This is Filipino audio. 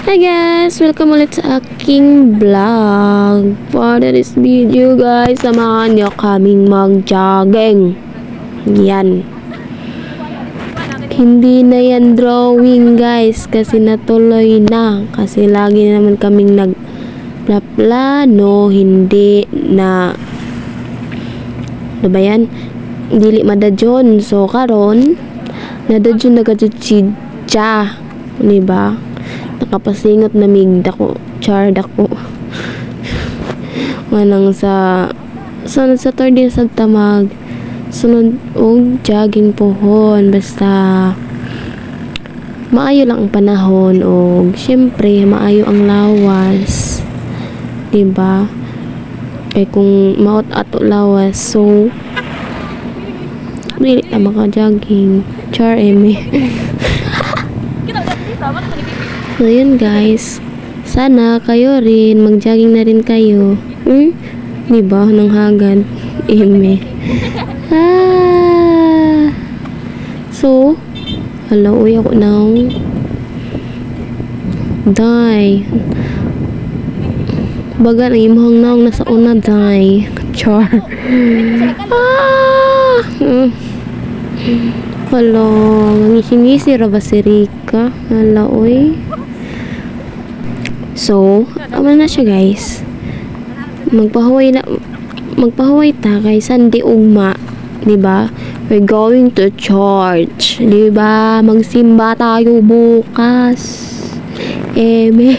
Hi guys! Welcome ulit sa aking vlog. For this video guys, samahan nyo kaming mag-jogging. Yan. Hindi na yan drawing guys, kasi natuloy na. Kasi lagi na naman kaming nagplano, hindi na ano ba yan? Dili madadyon. So karon nadadyon na gadjudja. Diba? Nakapasingot na migda ko. Charda ko. Manang sa sunod sa Saturday sa tamag. Sunod og jogging pohon. Basta maayo lang ang panahon og syempre maayo ang lawas. Diba? Kaya kung maot ato lawas, so dili ta maka-jogging. Char eme. So yun guys, sana kayo rin mag-jogging na rin kayo. Diba? Nang hagad. Eme. So hala, uy ako now. Die. Baga ang imong naong nasa una, die. Char. Hala, ngisi-ngisi ra ba si Rika? Hala, uy. So, aman na siya guys. Magpahuway ta kay Sunday ugma, 'di ba? We're going to church, 'di ba? Magsimba tayo bukas. Eme.